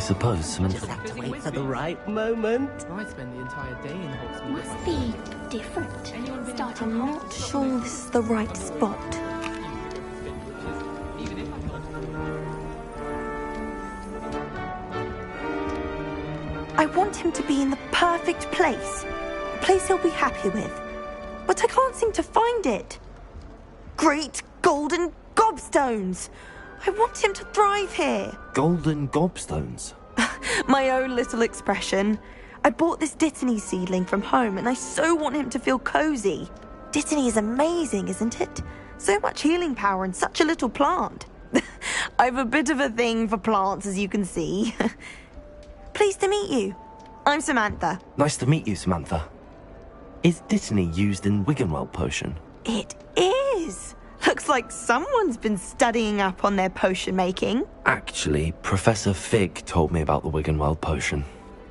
suppose, Samantha. Just have to wait for the right moment. I spend the entire day in Hogsmeade. Must be different. I'm not sure this is the right spot. I want him to be in the perfect place. A place he'll be happy with. But I can't seem to find it. Great golden gobstones! I want him to thrive here. Golden gobstones? My own little expression. I bought this Dittany seedling from home and I so want him to feel cozy. Dittany is amazing, isn't it? So much healing power in such a little plant. I've a bit of a thing for plants, as you can see. Pleased to meet you. I'm Samantha. Nice to meet you, Samantha. Is Dittany used in Wiggenweld potion? It is. Looks like someone's been studying up on their potion making. Actually, Professor Fig told me about the Wiggenweld potion.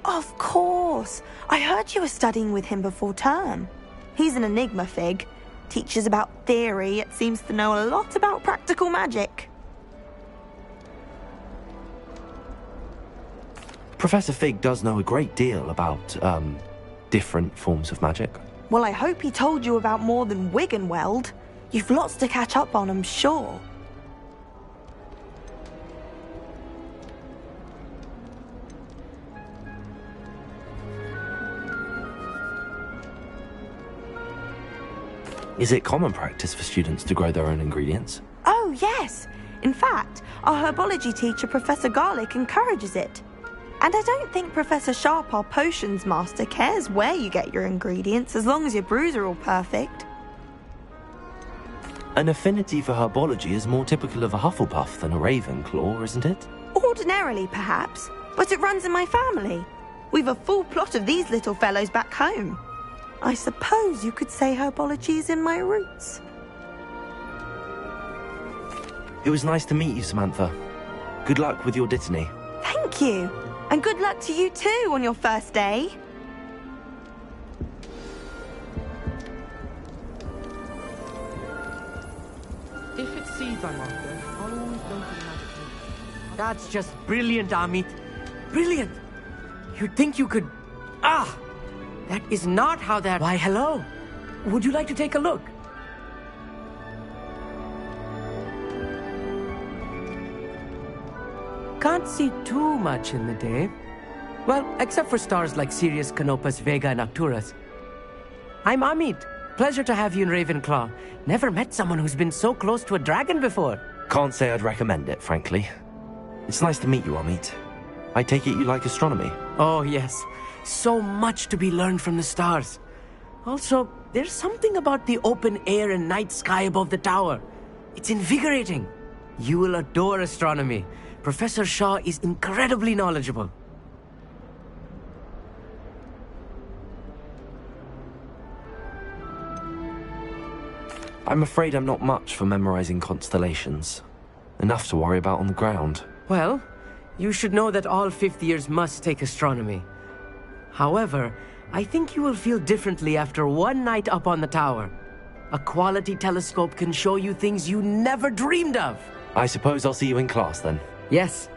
Of course. I heard you were studying with him before term. He's an enigma, Fig. Teaches about theory, yet seems to know a lot about practical magic. Professor Fig does know a great deal about, different forms of magic. Well, I hope he told you about more than Wiggenweld. You've lots to catch up on, I'm sure. Is it common practice for students to grow their own ingredients? Oh, yes. In fact, our herbology teacher, Professor Garlick, encourages it. And I don't think Professor Sharp, our potions master, cares where you get your ingredients, as long as your brews are all perfect. An affinity for herbology is more typical of a Hufflepuff than a Ravenclaw, isn't it? Ordinarily, perhaps, but it runs in my family. We've a full plot of these little fellows back home. I suppose you could say herbology is in my roots. It was nice to meet you, Samantha. Good luck with your Dittany. Thank you. And good luck to you too on your first day. If it's seeds I'm after, I'll always go for the magic room. That's just brilliant, Amit. Brilliant. You'd think you could... Ah! That is not how that... Why, hello. Would you like to take a look? Can't see too much in the day. Well, except for stars like Sirius, Canopus, Vega, and Arcturus. I'm Amit. Pleasure to have you in Ravenclaw. Never met someone who's been so close to a dragon before. Can't say I'd recommend it, frankly. It's nice to meet you, Amit. I take it you like astronomy? Oh, yes. So much to be learned from the stars. Also, there's something about the open air and night sky above the tower. It's invigorating. You will adore astronomy. Professor Shaw is incredibly knowledgeable. I'm afraid I'm not much for memorizing constellations. Enough to worry about on the ground. Well, you should know that all fifth years must take astronomy. However, I think you will feel differently after one night up on the tower. A quality telescope can show you things you never dreamed of. I suppose I'll see you in class then. Yes.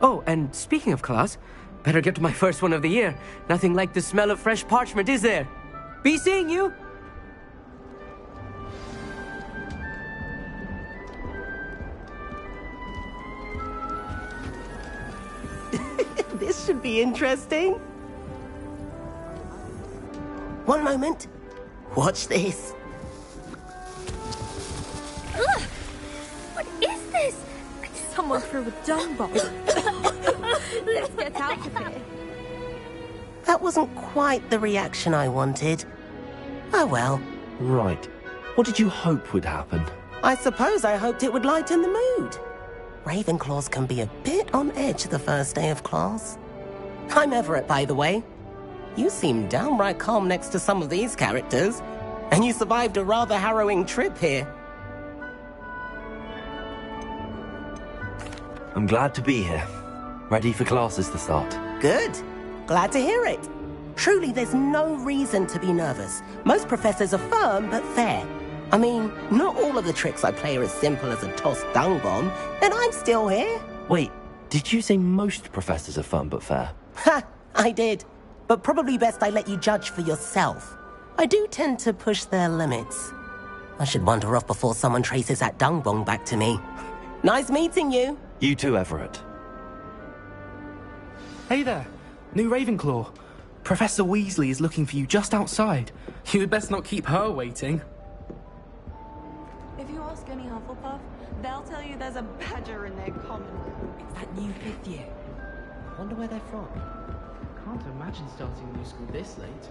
Oh, and speaking of class, better get to my first one of the year. Nothing like the smell of fresh parchment, is there? Be seeing you! This should be interesting. One moment. Watch this. Ugh! What is this? Someone threw a dung bomb. Let's get out of here. That wasn't quite the reaction I wanted. Oh well. Right. What did you hope would happen? I suppose I hoped it would lighten the mood. Ravenclaws can be a bit on edge the first day of class. I'm Everett, by the way. You seem downright calm next to some of these characters, and you survived a rather harrowing trip here. I'm glad to be here. Ready for classes to start. Good. Glad to hear it. Truly, there's no reason to be nervous. Most professors are firm but fair. I mean, not all of the tricks I play are as simple as a tossed dung bomb, and I'm still here. Wait, Did you say most professors are fun but fair? Ha! I did. But probably best I let you judge for yourself. I do tend to push their limits. I should wander off before someone traces that dung bong back to me. Nice meeting you. You too, Everett. Hey there, new Ravenclaw. Professor Weasley is looking for you just outside. You had best not keep her waiting. If you ask any Hufflepuff, they'll tell you there's a badger in their common room. It's that new 5th year. Wonder where they're from. Can't imagine starting a new school this late.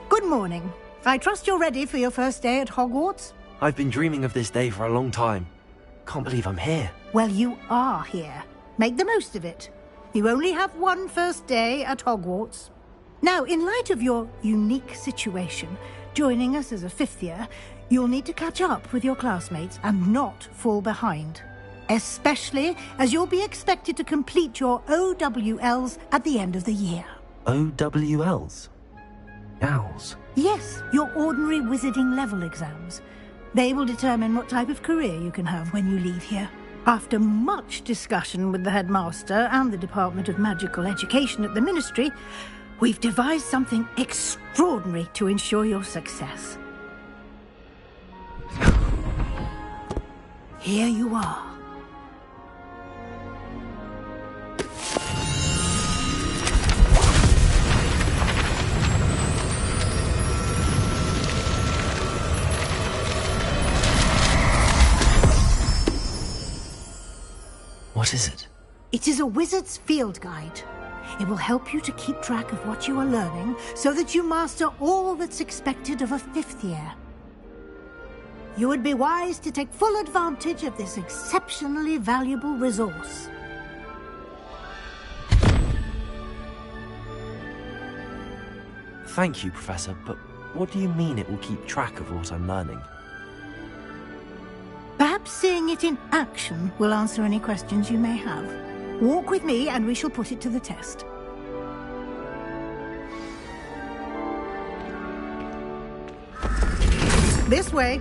Good morning. I trust you're ready for your first day at Hogwarts? I've been dreaming of this day for a long time. Can't believe I'm here. Well, you are here. Make the most of it. You only have one first day at Hogwarts. Now, in light of your unique situation, joining us as a 5th year, you'll need to catch up with your classmates and not fall behind. Especially as you'll be expected to complete your OWLs at the end of the year. OWLs? Owls? Yes, your ordinary wizarding level exams. They will determine what type of career you can have when you leave here. After much discussion with the headmaster and the Department of Magical Education at the Ministry, we've devised something extraordinary to ensure your success. Here you are. What is it? It is a wizard's field guide. It will help you to keep track of what you are learning so that you master all that's expected of a 5th year. You would be wise to take full advantage of this exceptionally valuable resource. Thank you, Professor, but what do you mean it will keep track of what I'm learning? Perhaps seeing it in action will answer any questions you may have. Walk with me and we shall put it to the test. This way.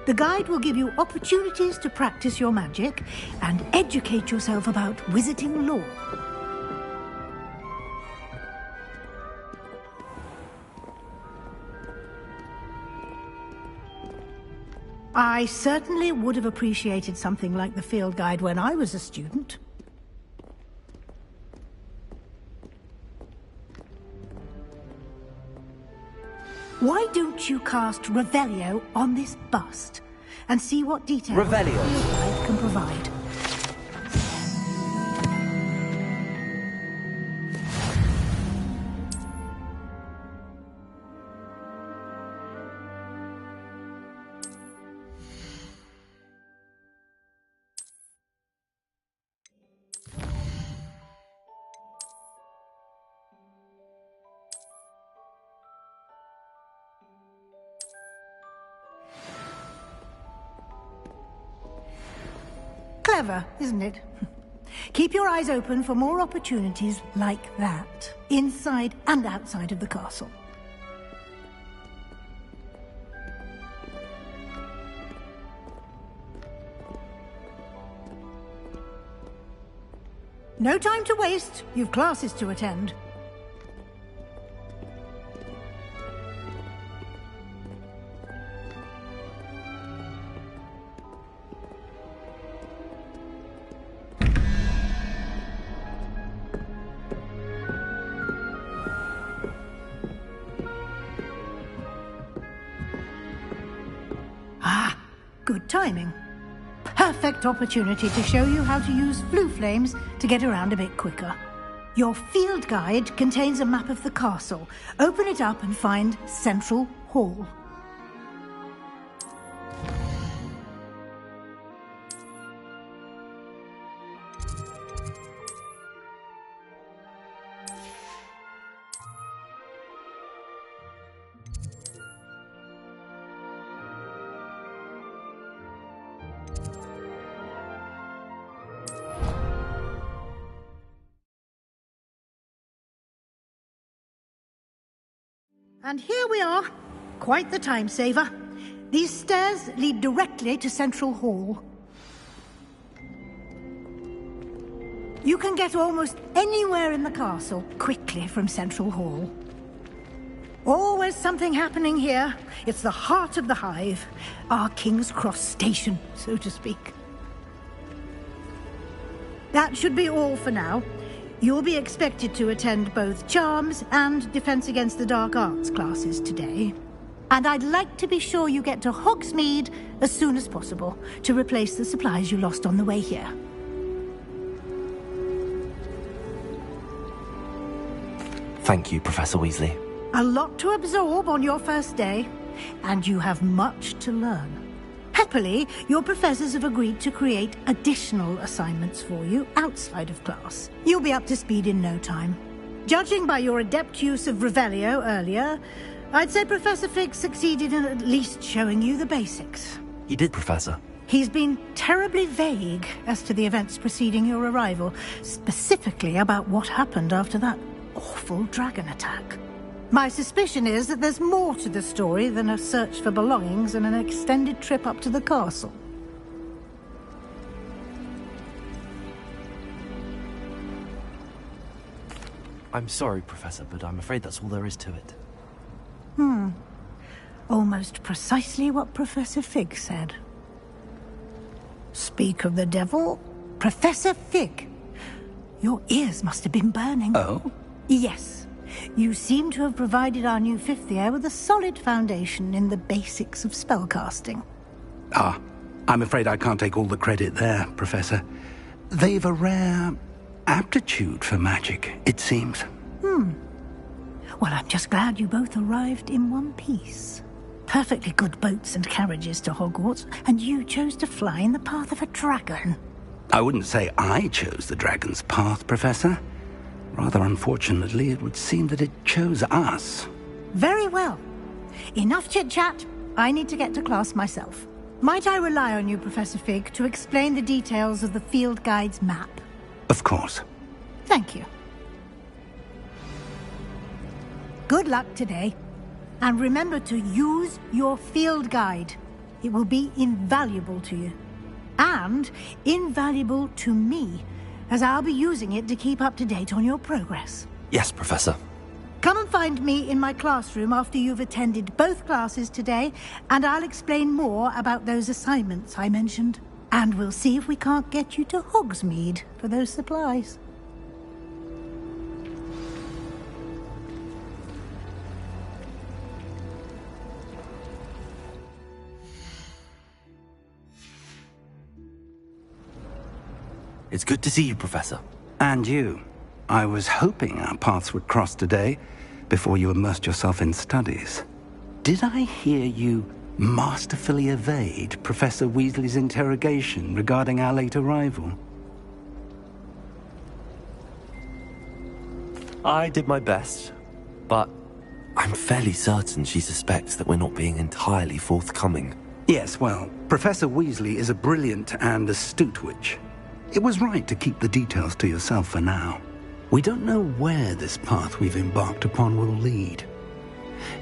The guide will give you opportunities to practice your magic and educate yourself about wizarding lore. I certainly would have appreciated something like the field guide when I was a student. Why don't you cast Revelio on this bust and see what details Revelio. the field guide can provide? Clever, isn't it? Keep your eyes open for more opportunities like that, inside and outside of the castle. No time to waste. You've classes to attend. Good timing. Perfect opportunity to show you how to use flue flames to get around a bit quicker. Your field guide contains a map of the castle. Open it up and find Central Hall. And here we are, quite the time saver. These stairs lead directly to Central Hall. You can get almost anywhere in the castle quickly from Central Hall. Always something happening here. It's the heart of the hive. Our King's Cross station, so to speak. That should be all for now. You'll be expected to attend both Charms and Defense Against the Dark Arts classes today. And I'd like to be sure you get to Hogsmeade as soon as possible to replace the supplies you lost on the way here. Thank you, Professor Weasley. A lot to absorb on your first day, and you have much to learn. Happily, your professors have agreed to create additional assignments for you outside of class. You'll be up to speed in no time. Judging by your adept use of Revelio earlier, I'd say Professor Fig succeeded in at least showing you the basics. He did, Professor. He's been terribly vague as to the events preceding your arrival, specifically about what happened after that awful dragon attack. My suspicion is that there's more to the story than a search for belongings and an extended trip up to the castle. I'm sorry, Professor, but I'm afraid that's all there is to it. Almost precisely what Professor Fig said. Speak of the devil, Professor Fig. Your ears must have been burning. Oh? Yes. You seem to have provided our new fifth year with a solid foundation in the basics of spellcasting. Ah, I'm afraid I can't take all the credit there, Professor. They've a rare aptitude for magic, it seems. Well, I'm just glad you both arrived in one piece. Perfectly good boats and carriages to Hogwarts, and you chose to fly in the path of a dragon. I wouldn't say I chose the dragon's path, Professor. Rather unfortunately, it would seem that it chose us. Very well. Enough chit-chat. I need to get to class myself. Might I rely on you, Professor Fig, to explain the details of the field guide's map? Of course. Thank you. Good luck today. And remember to use your field guide. It will be invaluable to you. And invaluable to me, as I'll be using it to keep up to date on your progress. Yes, Professor. Come and find me in my classroom after you've attended both classes today, and I'll explain more about those assignments I mentioned. And we'll see if we can't get you to Hogsmeade for those supplies. It's good to see you, Professor. And you. I was hoping our paths would cross today, before you immersed yourself in studies. Did I hear you masterfully evade Professor Weasley's interrogation regarding our late arrival? I did my best, but I'm fairly certain she suspects that we're not being entirely forthcoming. Yes, well, Professor Weasley is a brilliant and astute witch. It was right to keep the details to yourself for now. We don't know where this path we've embarked upon will lead.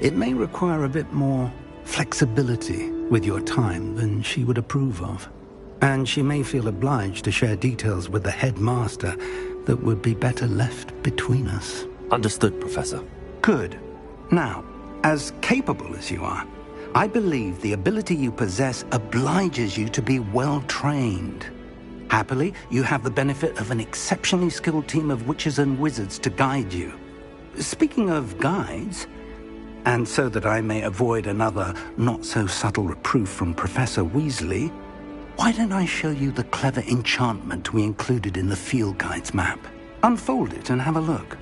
It may require a bit more flexibility with your time than she would approve of. And she may feel obliged to share details with the headmaster that would be better left between us. Understood, Professor. Good. Now, as capable as you are, I believe the ability you possess obliges you to be well-trained. Happily, you have the benefit of an exceptionally skilled team of witches and wizards to guide you. Speaking of guides, and so that I may avoid another not-so-subtle reproof from Professor Weasley, why don't I show you the clever enchantment we included in the field guide's map? Unfold it and have a look.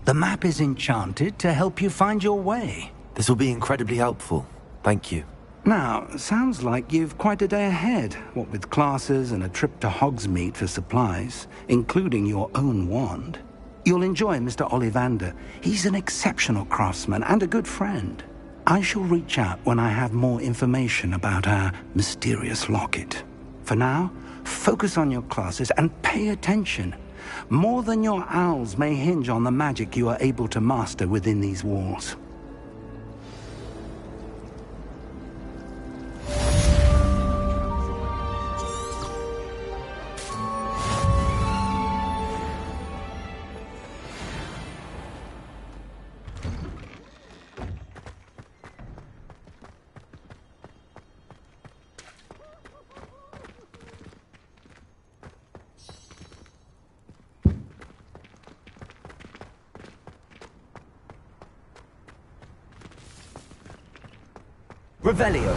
The map is enchanted to help you find your way. This will be incredibly helpful. Thank you. Now, sounds like you've quite a day ahead, what with classes and a trip to Hogsmeade for supplies, including your own wand. You'll enjoy Mr. Ollivander. He's an exceptional craftsman and a good friend. I shall reach out when I have more information about our mysterious locket. For now, focus on your classes and pay attention. More than your owls may hinge on the magic you are able to master within these walls. Revelio.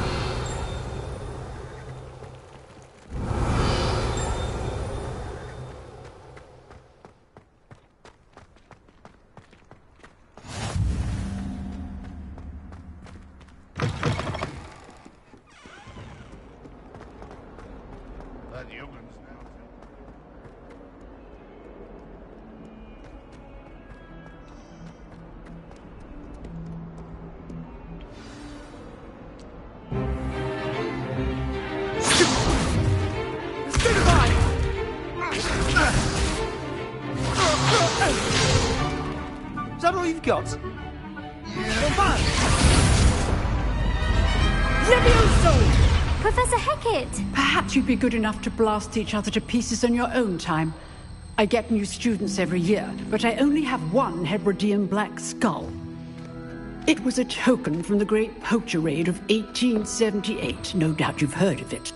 Is that all you've got? Levioso! Professor Hecat! Perhaps you'd be good enough to blast each other to pieces on your own time. I get new students every year, but I only have one Hebridean black skull. It was a token from the Great Poacher Raid of 1878. No doubt you've heard of it.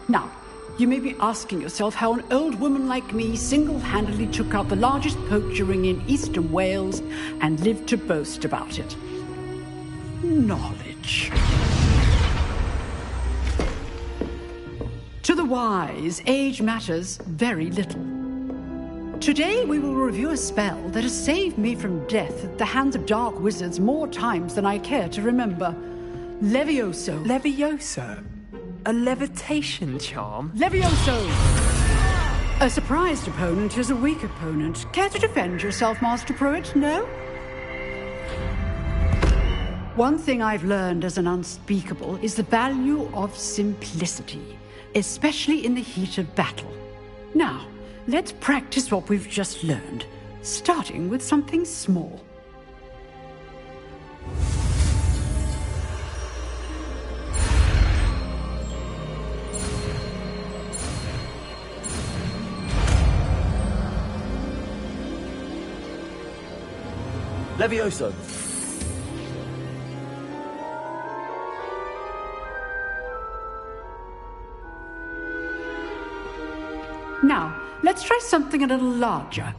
Now, you may be asking yourself how an old woman like me single-handedly took out the largest poacher ring in eastern Wales and lived to boast about it. Knowledge. To the wise, age matters very little. Today we will review a spell that has saved me from death at the hands of dark wizards more times than I care to remember. Levioso. Levioso? A levitation charm? Levioso! A surprised opponent is a weak opponent. Care to defend yourself, Master Pruitt? No? One thing I've learned as an unspeakable is the value of simplicity, especially in the heat of battle. Now, let's practice what we've just learned, starting with something small. Levioso. Now, let's try something a little larger.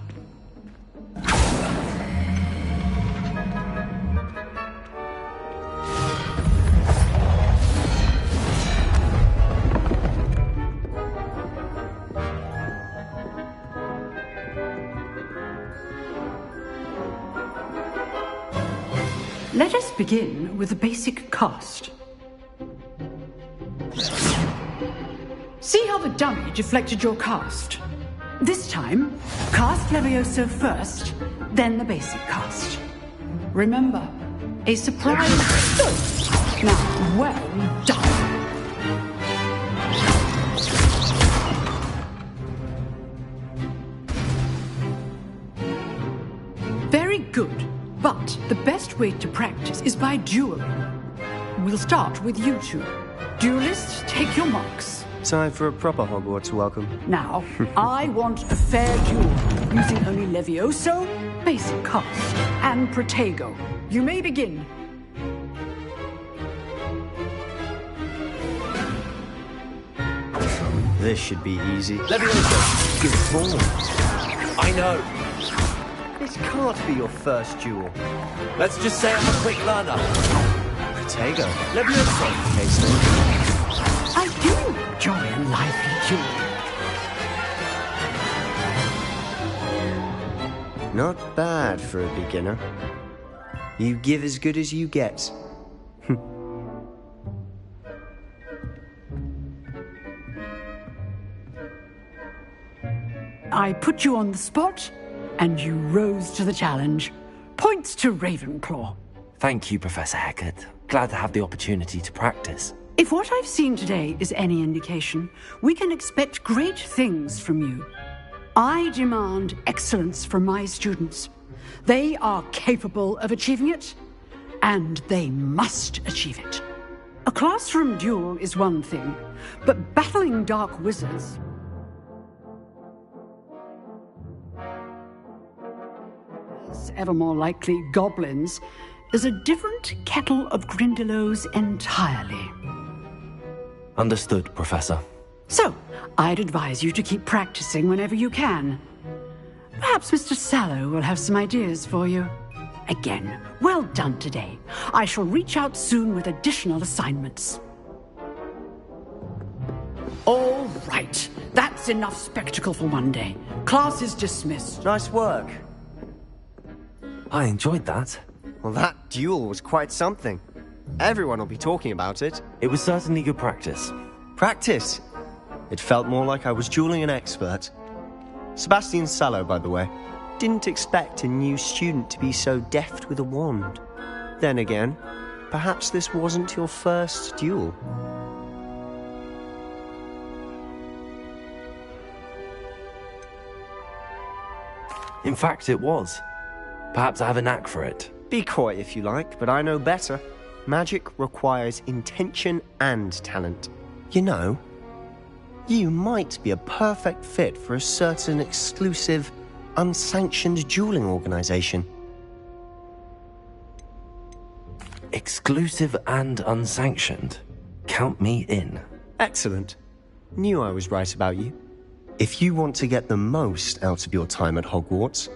Let us begin with the basic cast. See how the dummy deflected your cast? This time, cast Levioso first, then the basic cast. Remember, a surprise. Now, well done. Very good, but the best way to practice is by dueling. We'll start with you two. Duelists, take your marks. Time for a proper Hogwarts welcome. Now, I want a fair duel, using only Levioso, basic cast, and Protego. You may begin. This should be easy. Levioso. Good ball. I know. This can't be your first duel. Let's just say I'm a quick learner. Protego. Levioso. Tasty. I do enjoy a lively duel. Not bad for a beginner. You give as good as you get. I put you on the spot. and you rose to the challenge. Points to Ravenclaw. Thank you, Professor Hecat. Glad to have the opportunity to practice. If what I've seen today is any indication, we can expect great things from you. I demand excellence from my students. They are capable of achieving it, and they must achieve it. A classroom duel is one thing, but battling dark wizards... ever more likely goblins, is a different kettle of Grindylows entirely. Understood, Professor. So, I'd advise you to keep practicing whenever you can. Perhaps Mr. Sallow will have some ideas for you. Again, well done today. I shall reach out soon with additional assignments. All right, that's enough spectacle for one day. Class is dismissed. Nice work. I enjoyed that. Well, that duel was quite something. Everyone will be talking about it. It was certainly good practice. Practice? It felt more like I was dueling an expert. Sebastian Sallow, by the way. Didn't expect a new student to be so deft with a wand. Then again, perhaps this wasn't your first duel. In fact, it was. Perhaps I have a knack for it. Be coy if you like, but I know better. Magic requires intention and talent. You know, you might be a perfect fit for a certain exclusive, unsanctioned dueling organization. Exclusive and unsanctioned? Count me in. Excellent. Knew I was right about you. If you want to get the most out of your time at Hogwarts,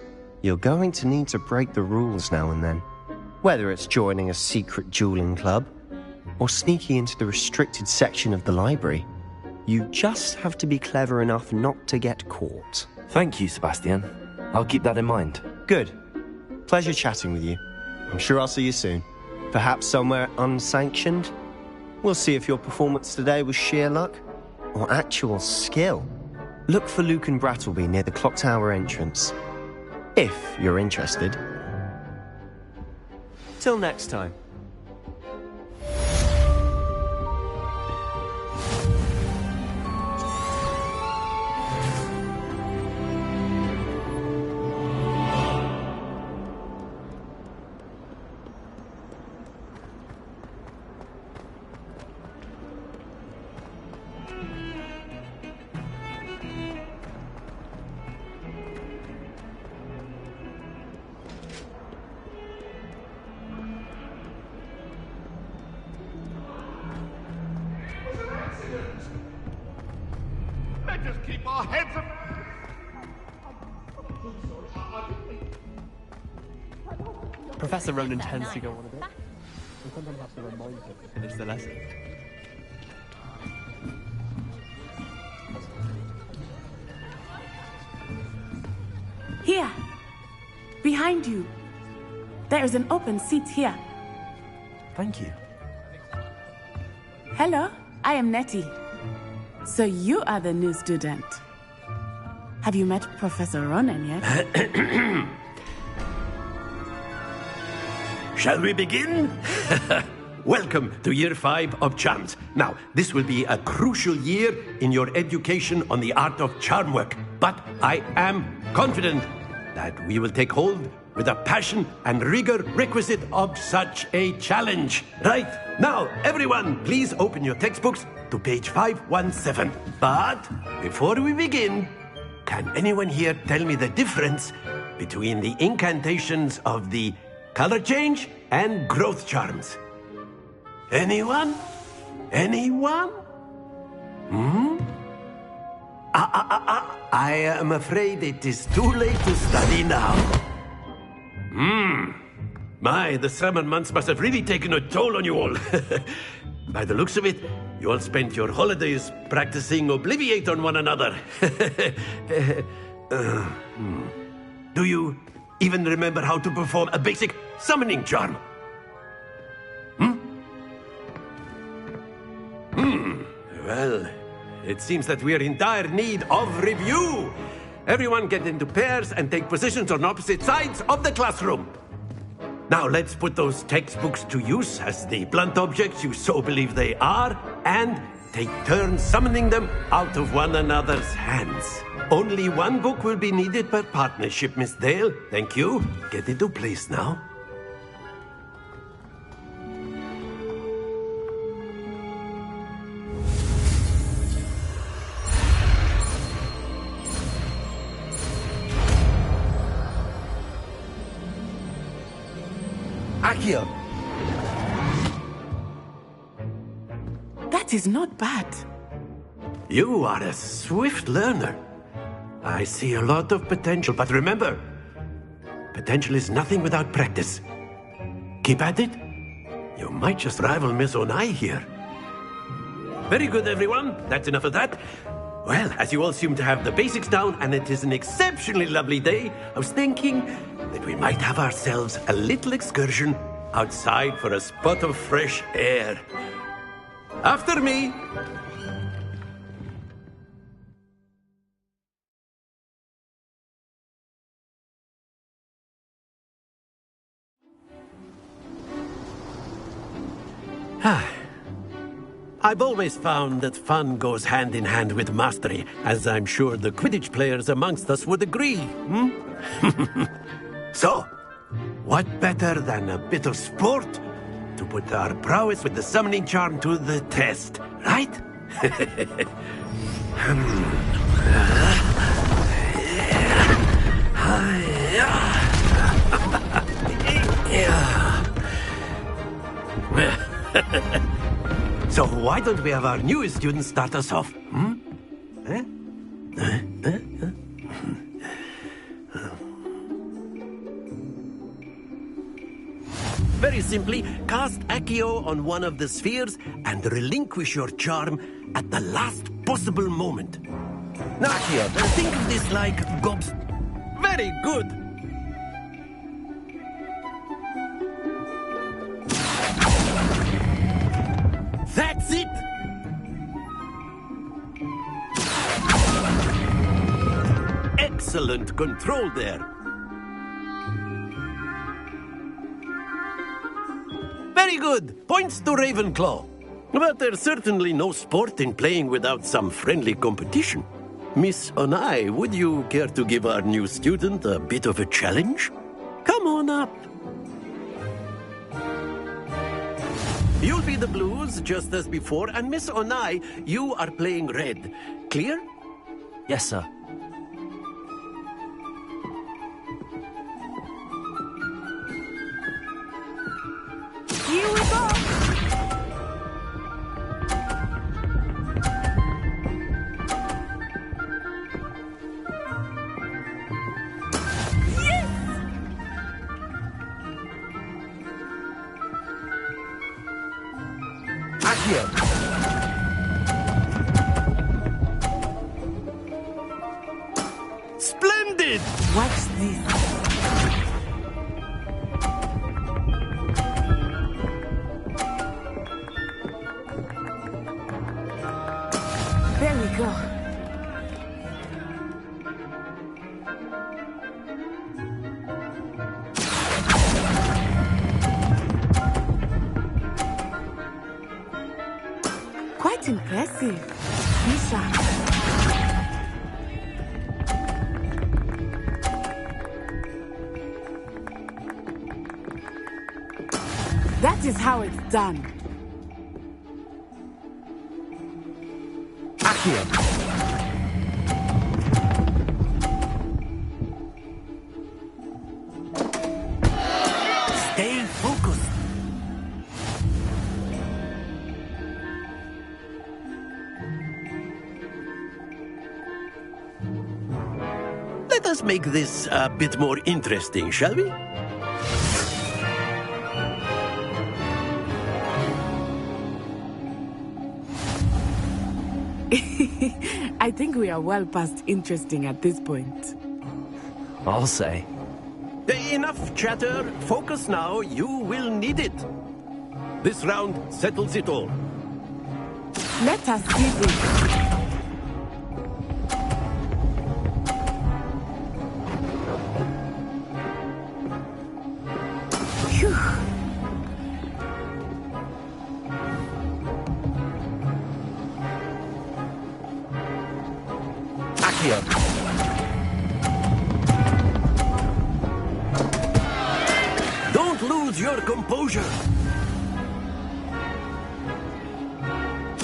you're going to need to break the rules now and then. Whether it's joining a secret dueling club, or sneaking into the restricted section of the library, you just have to be clever enough not to get caught. Thank you, Sebastian. I'll keep that in mind. Good. Pleasure chatting with you. I'm sure I'll see you soon. Perhaps somewhere unsanctioned? We'll see if your performance today was sheer luck, or actual skill. Look for Luke and Brattleby near the clock tower entrance. If you're interested. Till next time. Let us keep our heads up. Professor Ronan tends to go on a bit. We sometimes have to remind him to finish the lesson. Here, behind you. There is an open seat here. Thank you. Hello, I am Nettie. So you are the new student. Have you met Professor Ronan yet? Shall we begin? Welcome to Year 5 of Charms. Now, this will be a crucial year in your education on the art of charm work. But I am confident that we will take hold with the passion and rigor requisite of such a challenge. Right, now, everyone, please open your textbooks to page 517. But before we begin, can anyone here tell me the difference between the incantations of the color change and growth charms? Anyone? Anyone? I am afraid it is too late to study now. My, the summer months must have really taken a toll on you all. By the looks of it, you all spent your holidays practicing Obliviate on one another. Do you even remember how to perform a basic summoning charm? Well, it seems that we are in dire need of review. everyone get into pairs and take positions on opposite sides of the classroom. Now let's put those textbooks to use as the blunt objects you so believe they are, and take turns summoning them out of one another's hands. Only one book will be needed per partnership, Miss Dale. Thank you. Get into place now. Accio! That is not bad. You are a swift learner. I see a lot of potential, but remember, potential is nothing without practice. Keep at it. You might just rival Miss Onai here. Very good, everyone. That's enough of that. Well, as you all seem to have the basics down, and it is an exceptionally lovely day, I was thinking that we might have ourselves a little excursion outside for a spot of fresh air. After me. I've always found that fun goes hand in hand with mastery, as I'm sure the Quidditch players amongst us would agree. So, what better than a bit of sport to put our prowess with the summoning charm to the test, right? So why don't we have our newest student start us off? Very simply, cast Accio on one of the spheres and relinquish your charm at the last possible moment. Now, Accio, think of this like gobs... Very good! That's it! Excellent control there. Very good. Points to Ravenclaw. But there's certainly no sport in playing without some friendly competition. Miss Onai, would you care to give our new student a bit of a challenge? Come on up. You'll be the blues, just as before, and Miss Onai, you are playing red. Clear? Yes, sir. Here we go! Splendid! Watch this. There we go. Quite impressive. Misha. That is how it's done. Accio! Stay focused. Let us make this a bit more interesting, shall we? I think we are well past interesting at this point. I'll say. Enough chatter. Focus now. You will need it. This round settles it all. Let us see this. Accio! Don't lose your composure.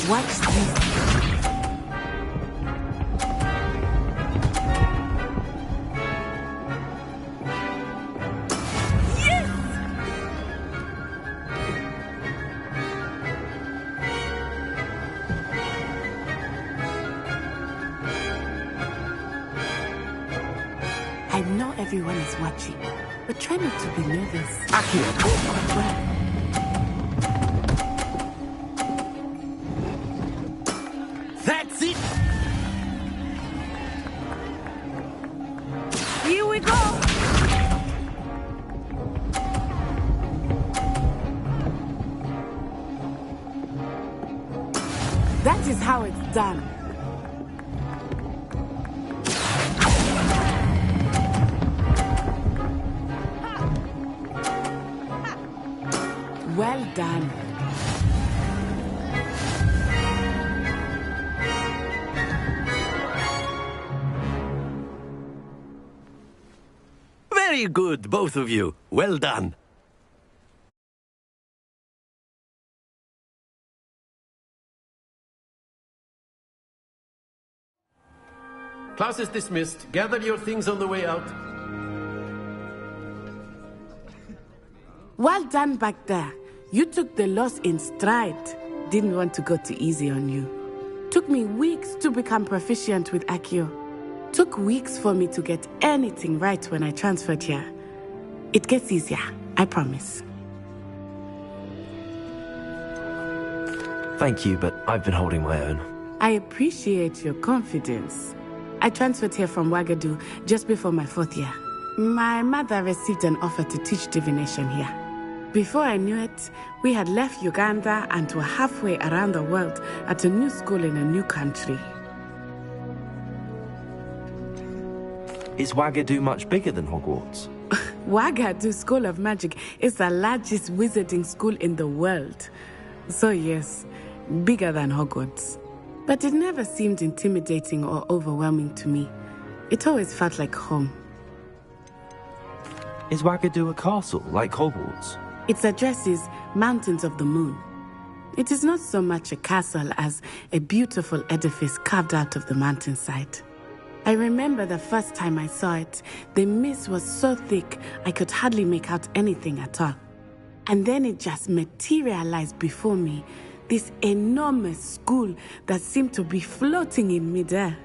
Watch this. I know everyone is watching, but try not to be nervous. Accio! Quite well. That's it! Here we go! That is how it's done. Well done. Very good, both of you. Well done. Class is dismissed. Gather your things on the way out. Well done back there. You took the loss in stride. Didn't want to go too easy on you. Took me weeks to become proficient with Accio. Took weeks for me to get anything right when I transferred here. It gets easier, I promise. Thank you, but I've been holding my own. I appreciate your confidence. I transferred here from Wagadu just before my 4th year. My mother received an offer to teach divination here. Before I knew it, we had left Uganda and were halfway around the world at a new school in a new country. Is Wagadu much bigger than Hogwarts? Wagadu School of Magic is the largest wizarding school in the world. So yes, bigger than Hogwarts. But it never seemed intimidating or overwhelming to me. It always felt like home. Is Wagadu a castle, like Hogwarts? Its address is Mountains of the Moon. It is not so much a castle as a beautiful edifice carved out of the mountainside. I remember the first time I saw it, the mist was so thick I could hardly make out anything at all. And then it just materialized before me, this enormous school that seemed to be floating in midair.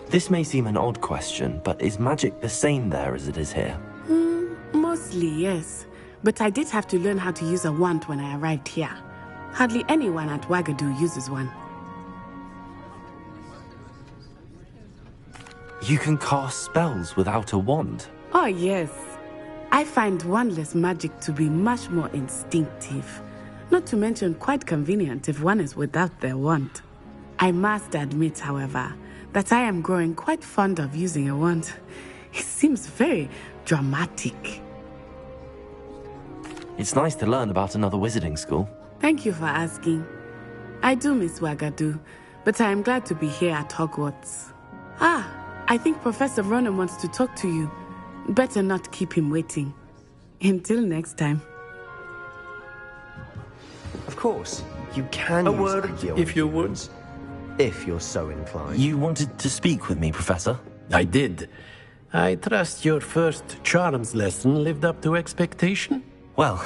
This may seem an odd question, but is magic the same there as it is here? Mostly, yes. But I did have to learn how to use a wand when I arrived here. Hardly anyone at Wagadu uses one. You can cast spells without a wand? Oh, yes. I find wandless magic to be much more instinctive. Not to mention quite convenient if one is without their wand. I must admit, however, that I am growing quite fond of using a wand. It seems very dramatic. It's nice to learn about another wizarding school. Thank you for asking. I do miss Wagadu, but I am glad to be here at Hogwarts. I think Professor Ronan wants to talk to you. Better not keep him waiting. Until next time. Of course, you can A use word, Accio if you would. influence, if you're so inclined. You wanted to speak with me, Professor? I did. I trust your first charms lesson lived up to expectation? Well,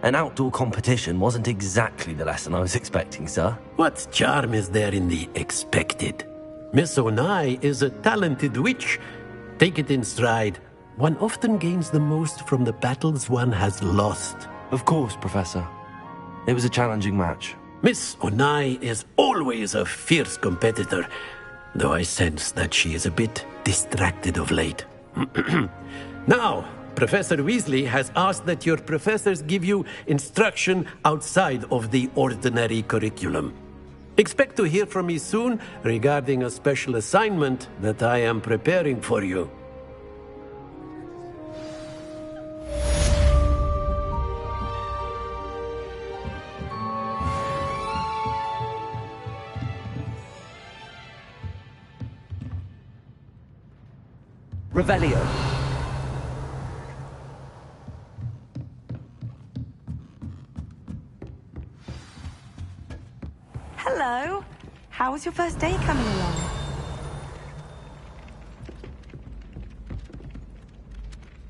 an outdoor competition wasn't exactly the lesson I was expecting, sir. What charm is there in the expected? Miss Onai is a talented witch. Take it in stride. One often gains the most from the battles one has lost. Of course, Professor. It was a challenging match. Miss Onai is always a fierce competitor, though I sense that she is a bit distracted of late. Now, Professor Weasley has asked that your professors give you instruction outside of the ordinary curriculum. Expect to hear from me soon regarding a special assignment that I am preparing for you. Revelio. Hello. How was your first day coming along?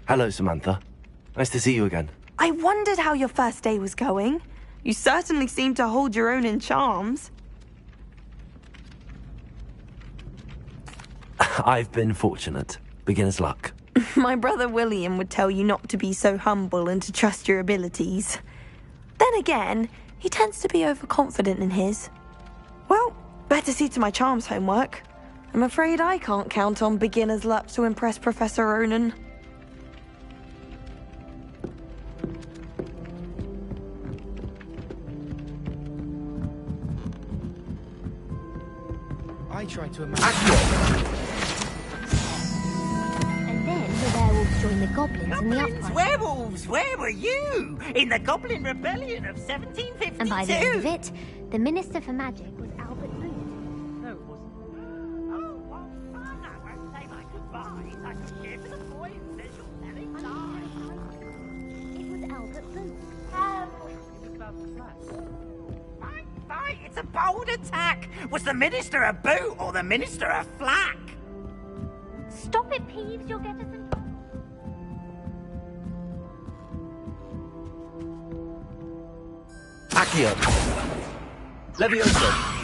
Hello, Samantha. Nice to see you again. I wondered how your first day was going. You certainly seem to hold your own in charms. I've been fortunate. Beginner's luck. My brother William would tell you not to be so humble and to trust your abilities. Then again, he tends to be overconfident in his. Well, better see to my charms homework. I'm afraid I can't count on beginner's luck to impress Professor Ronan. I try to imagine. And then the werewolves joined the goblins in the Goblins, uprising. werewolves, where were you? In the Goblin Rebellion of 1752? And by the end of it, the Minister for Magic was Albert Boot. No, it wasn't. Oh, what fun! I won't say my goodbyes. I shall cheer for the boy who says you'll never die. It was Albert Boot. Fight! It's a bold attack! Was the Minister a boot or the Minister a flack? Stop it, Peeves, you'll get us in trouble. Accio. Levioso.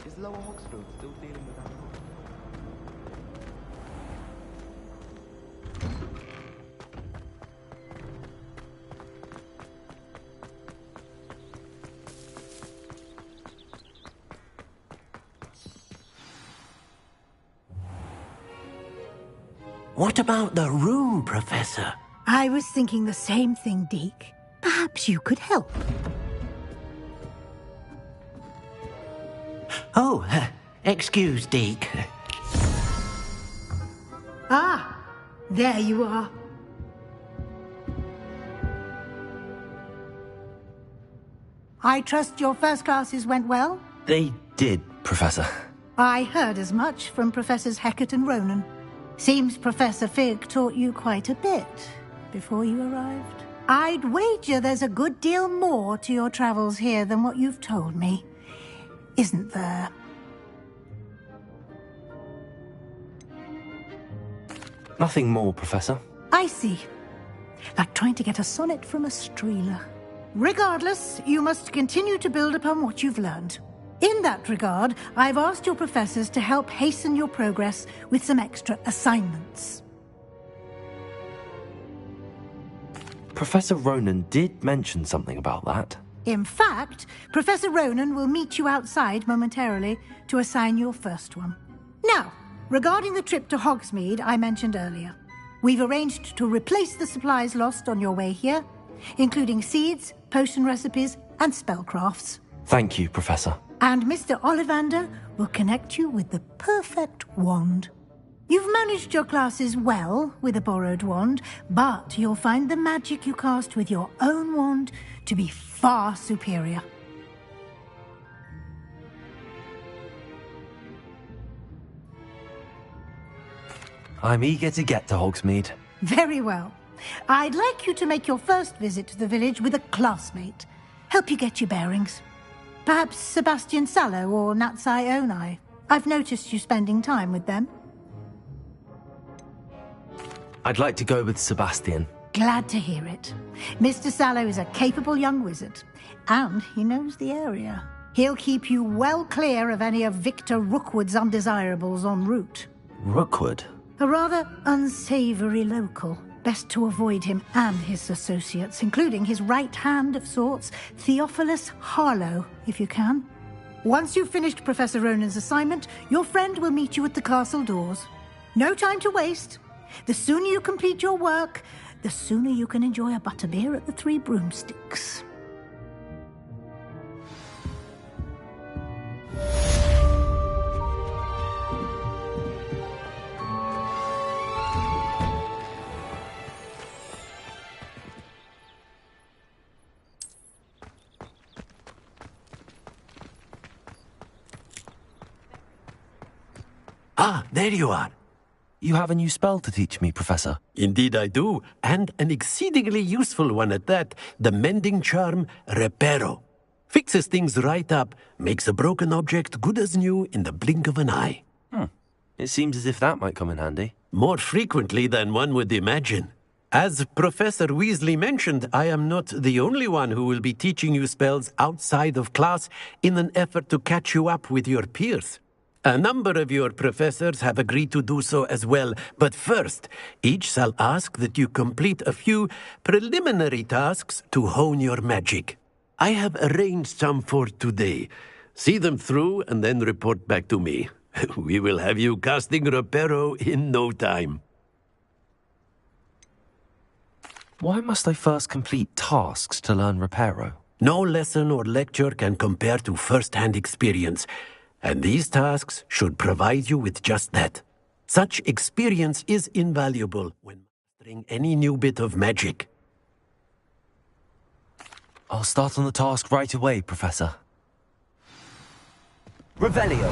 Is Lower Hogsfield still dealing with that? What about the room, Professor? I was thinking the same thing, Deke. Perhaps you could help. Oh, excuse, Deke. Ah, there you are. I trust your first classes went well? They did, Professor. I heard as much from Professors Hecat and Ronan. Seems Professor Fig taught you quite a bit before you arrived. I'd wager there's a good deal more to your travels here than what you've told me. Isn't there? Nothing more, Professor. I see. Like trying to get a sonnet from a streeler. Regardless, you must continue to build upon what you've learned. In that regard, I've asked your professors to help hasten your progress with some extra assignments. Professor Ronan did mention something about that. In fact, Professor Ronan will meet you outside momentarily to assign your first one. Now, regarding the trip to Hogsmeade I mentioned earlier, we've arranged to replace the supplies lost on your way here, including seeds, potion recipes, and spellcrafts. Thank you, Professor. And Mr. Ollivander will connect you with the perfect wand. You've managed your classes well with a borrowed wand, but you'll find the magic you cast with your own wand to be far superior. I'm eager to get to Hogsmeade. Very well. I'd like you to make your first visit to the village with a classmate. Help you get your bearings. Perhaps Sebastian Sallow or Natsai Onai. I've noticed you spending time with them. I'd like to go with Sebastian. Glad to hear it. Mr. Sallow is a capable young wizard, and he knows the area. He'll keep you well clear of any of Victor Rookwood's undesirables en route. Rookwood? A rather unsavory local. Best to avoid him and his associates, including his right hand of sorts, Theophilus Harlow, if you can. Once you've finished Professor Ronan's assignment, your friend will meet you at the castle doors. No time to waste. The sooner you complete your work, the sooner you can enjoy a butterbeer at the Three Broomsticks. Ah, there you are. You have a new spell to teach me, Professor. Indeed I do, and an exceedingly useful one at that. The mending charm, Reparo. Fixes things right up, makes a broken object good as new in the blink of an eye. It seems as if that might come in handy. More frequently than one would imagine. As Professor Weasley mentioned, I am not the only one who will be teaching you spells outside of class in an effort to catch you up with your peers. A number of your professors have agreed to do so as well, but first, each shall ask that you complete a few preliminary tasks to hone your magic. I have arranged some for today. See them through and then report back to me. We will have you casting Reparo in no time. Why must I first complete tasks to learn Reparo? No lesson or lecture can compare to first-hand experience. And these tasks should provide you with just that. Such experience is invaluable when mastering any new bit of magic. I'll start on the task right away, Professor. Revelio.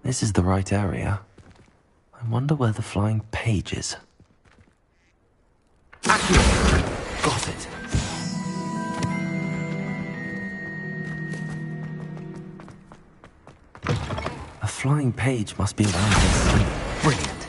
This is the right area. I wonder where the flying page is. Accurate! Got it. A flying page must be around this. Brilliant.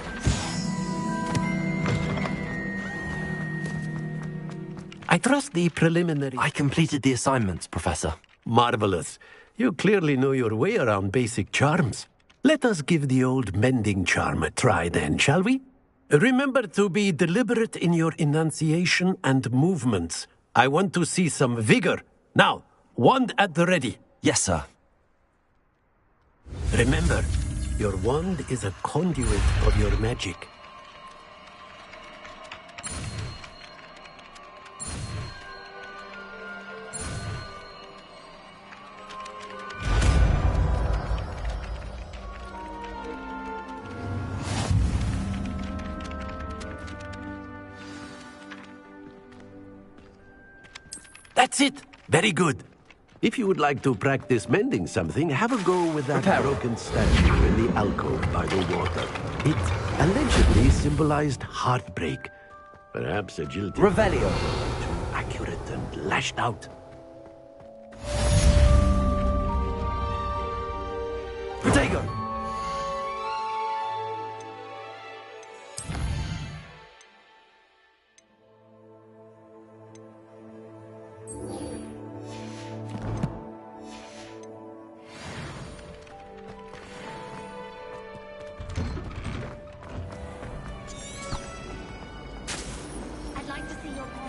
I trust the preliminary... I completed the assignments, Professor. Marvelous. You clearly know your way around basic charms. Let us give the old mending charm a try then, shall we? Remember to be deliberate in your enunciation and movements. I want to see some vigor. Now, wand at the ready. Yes, sir. Remember, your wand is a conduit of your magic. That's it. Very good. If you would like to practice mending something, have a go with that broken statue in the alcove by the water. It allegedly symbolized heartbreak. Perhaps agility... Revelio. Too accurate and lashed out. Protego.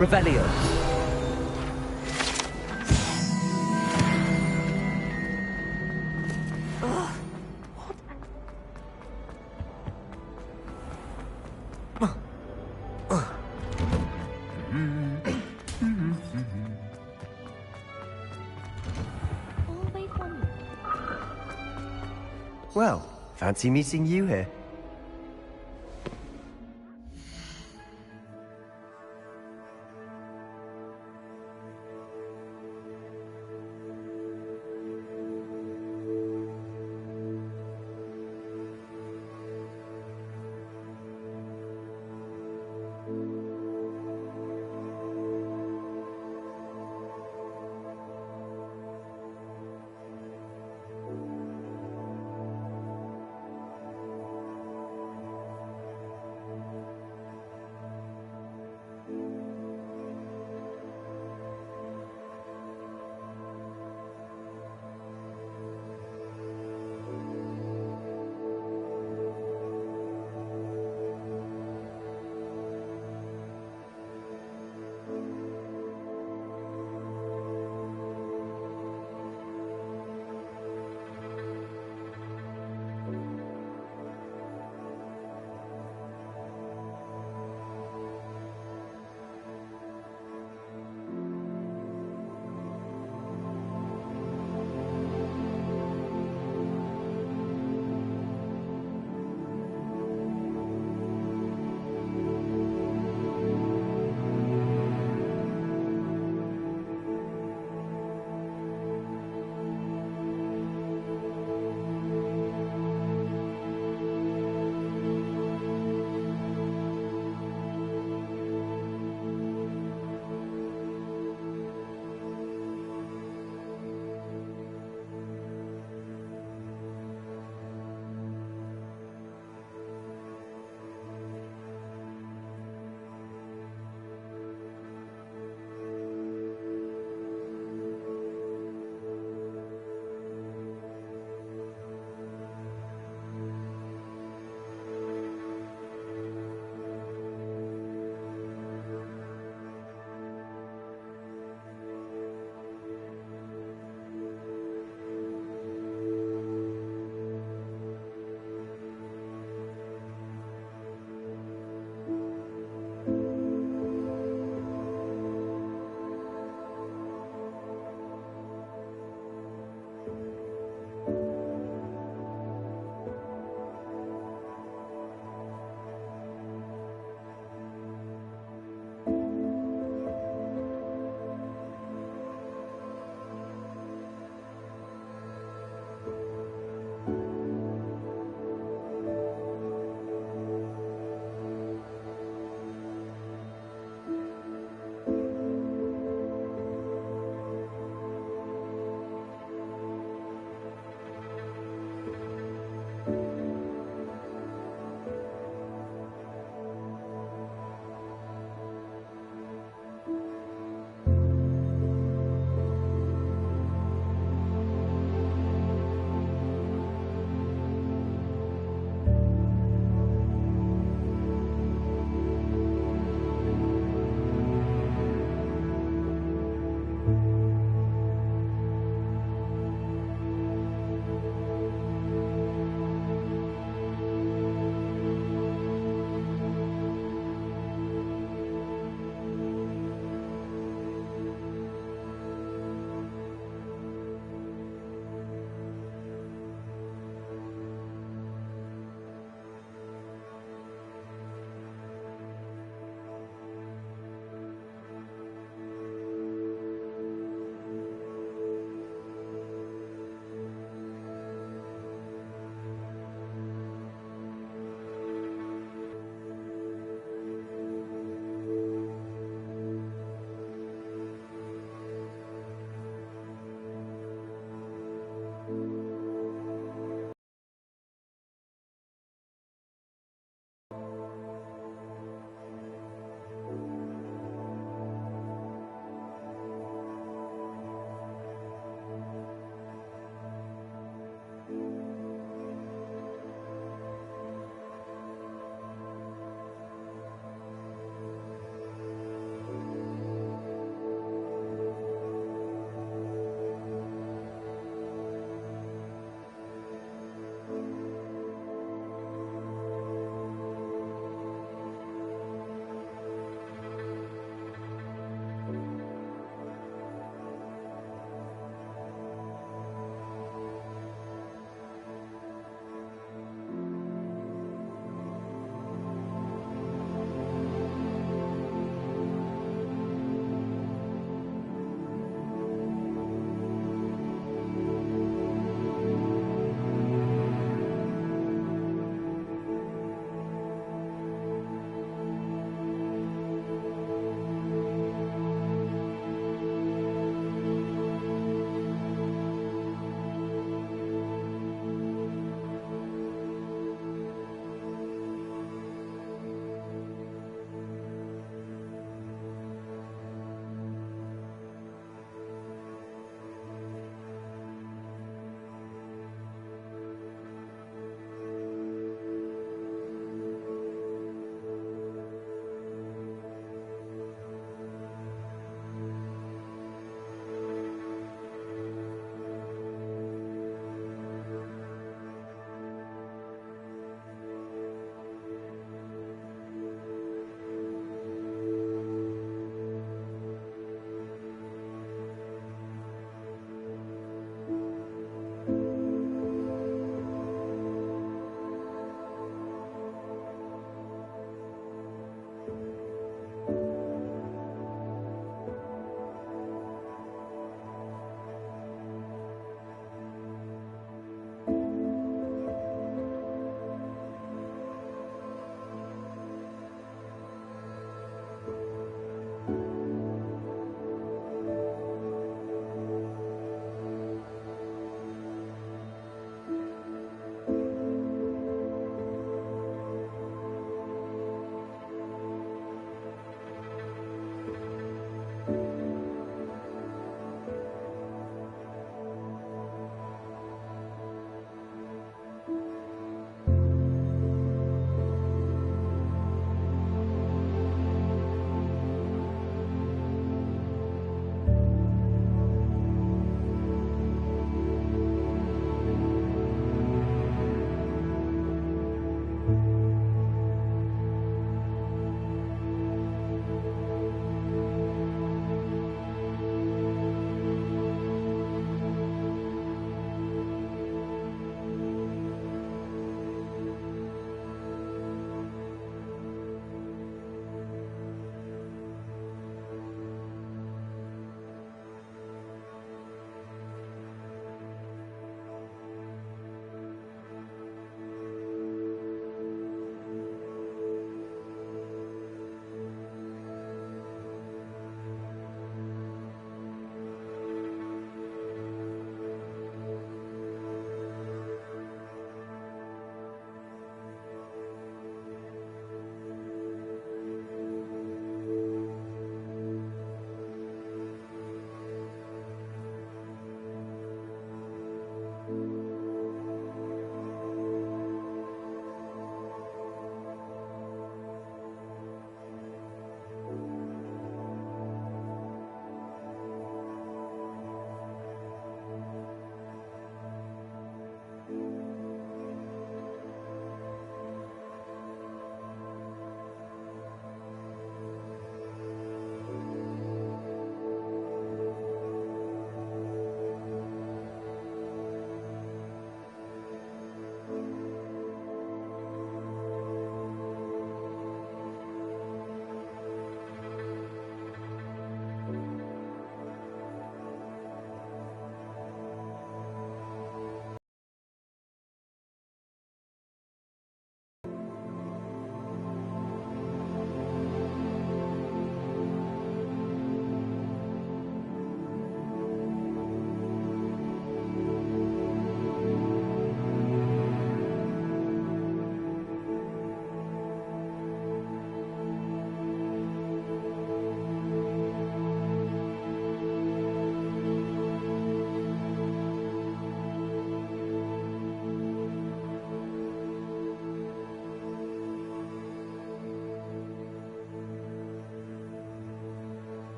Revelio. Well, fancy meeting you here.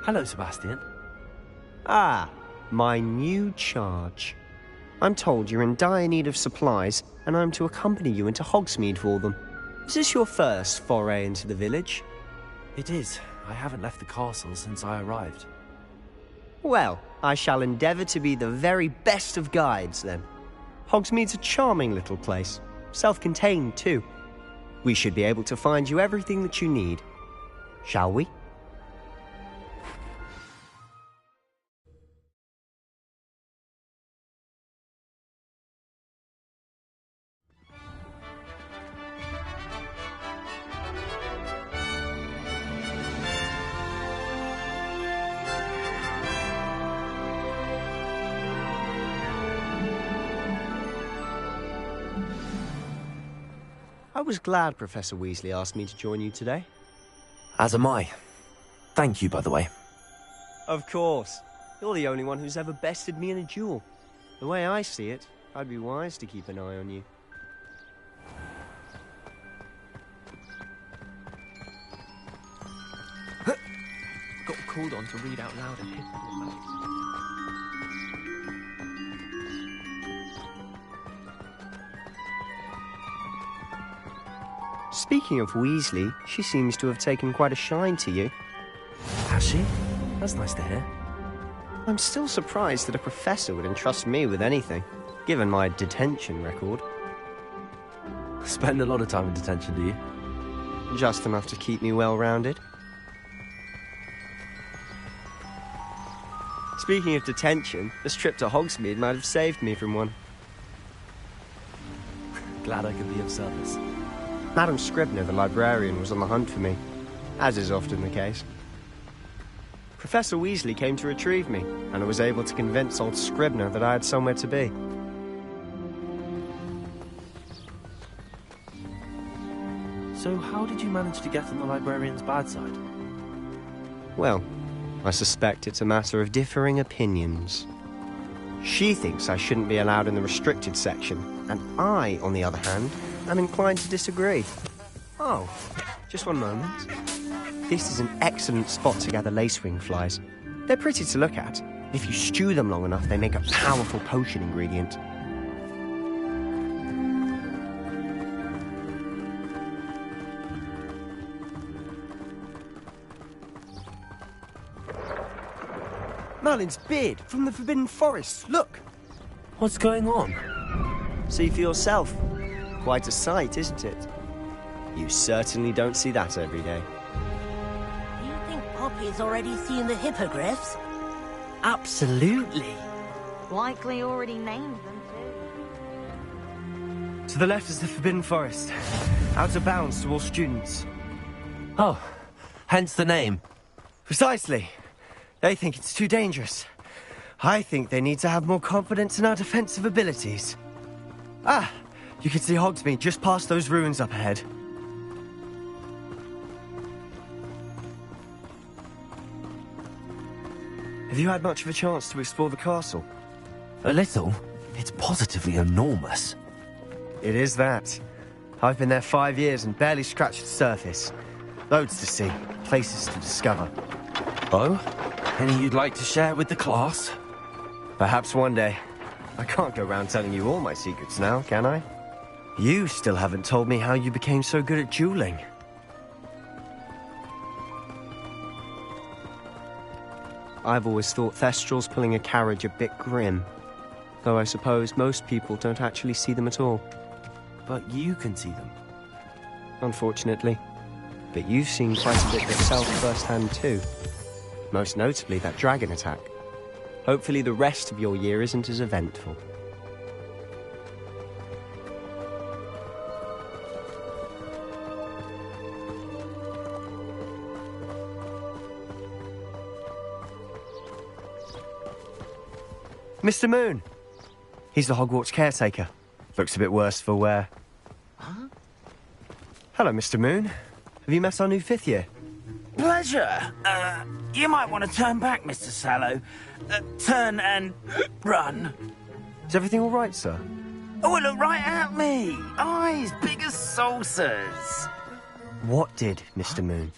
Hello, Sebastian. Ah, my new charge. I'm told you're in dire need of supplies, and I'm to accompany you into Hogsmeade for them. Is this your first foray into the village? It is. I haven't left the castle since I arrived. Well, I shall endeavour to be the very best of guides, then. Hogsmeade's a charming little place. Self-contained, too. We should be able to find you everything that you need. Shall we? I was glad Professor Weasley asked me to join you today. As am I. Thank you, by the way. Of course. You're the only one who's ever bested me in a duel. The way I see it, I'd be wise to keep an eye on you. Got called on to read out loud a hit. Speaking of Weasley, she seems to have taken quite a shine to you. Has she? That's nice to hear. I'm still surprised that a professor would entrust me with anything, given my detention record. Spend a lot of time in detention, do you? Just enough to keep me well-rounded. Speaking of detention, this trip to Hogsmeade might have saved me from one. Glad I could be of service. Madam Scribner, the librarian, was on the hunt for me, as is often the case. Professor Weasley came to retrieve me, and I was able to convince old Scribner that I had somewhere to be. So how did you manage to get on the librarian's bad side? Well, I suspect it's a matter of differing opinions. She thinks I shouldn't be allowed in the restricted section, and I, on the other hand, am inclined to disagree. Oh, just one moment. This is an excellent spot to gather lacewing flies. They're pretty to look at. If you stew them long enough, they make a powerful potion ingredient. Merlin's beard from the Forbidden Forest. Look! What's going on? See for yourself. Quite a sight, isn't it? You certainly don't see that every day. Do you think Poppy's already seen the hippogriffs? Absolutely. Likely already named them too. To the left is the Forbidden Forest. Out of bounds to all students. Oh, hence the name. Precisely. They think it's too dangerous. I think they need to have more confidence in our defensive abilities. Ah, you can see Hogsmeade just past those ruins up ahead. Have you had much of a chance to explore the castle? A little. It's positively enormous. It is that. I've been there 5 years and barely scratched the surface. Loads to see, places to discover. Oh? Any you'd like to share with the class? Perhaps one day. I can't go around telling you all my secrets now, can I? You still haven't told me how you became so good at dueling. I've always thought Thestrals pulling a carriage a bit grim. Though I suppose most people don't actually see them at all. But you can see them. Unfortunately. But you've seen quite a bit yourself firsthand too. Most notably that dragon attack. Hopefully the rest of your year isn't as eventful. Mr. Moon! He's the Hogwarts caretaker. Looks a bit worse for wear. Huh? Hello, Mr. Moon. Have you met our new 5th year? Pleasure. You might want to turn back, Mr. Sallow. Turn and run. Is everything all right, sir? Oh, look right at me. Eyes big as saucers. What did, Mr. Moon?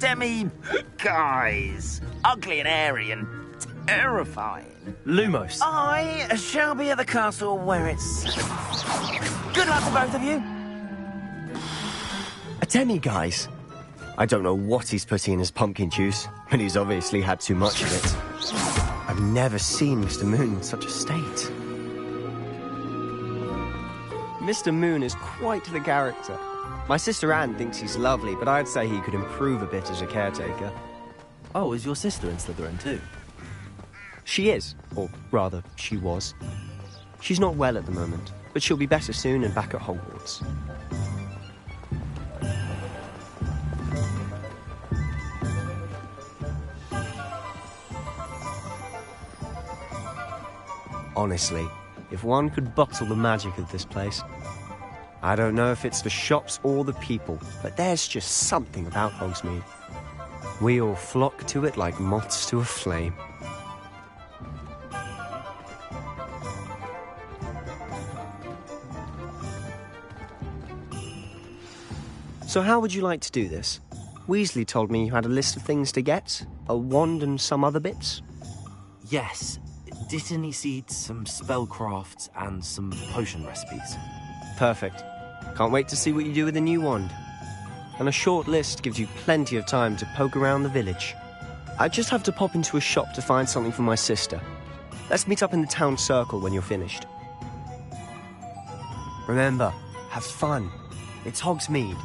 Demi... guys. Ugly and airy and terrifying. Lumos. I shall be at the castle where it's... Good luck to both of you. A demi-guise? I don't know what he's putting in his pumpkin juice, but he's obviously had too much of it. I've never seen Mr. Moon in such a state. Mr. Moon is quite the character. My sister Anne thinks he's lovely, but I'd say he could improve a bit as a caretaker. Oh, is your sister in Slytherin too? She is, or rather, she was. She's not well at the moment, but she'll be better soon and back at Hogwarts. Honestly, if one could bottle the magic of this place. I don't know if it's the shops or the people, but there's just something about Hogsmeade. We all flock to it like moths to a flame. So how would you like to do this? Weasley told me you had a list of things to get, a wand and some other bits. Yes. Dittany seeds, some spellcrafts, and some potion recipes. Perfect. Can't wait to see what you do with the new wand. And a short list gives you plenty of time to poke around the village. I just have to pop into a shop to find something for my sister. Let's meet up in the town circle when you're finished. Remember, have fun. It's Hogsmeade.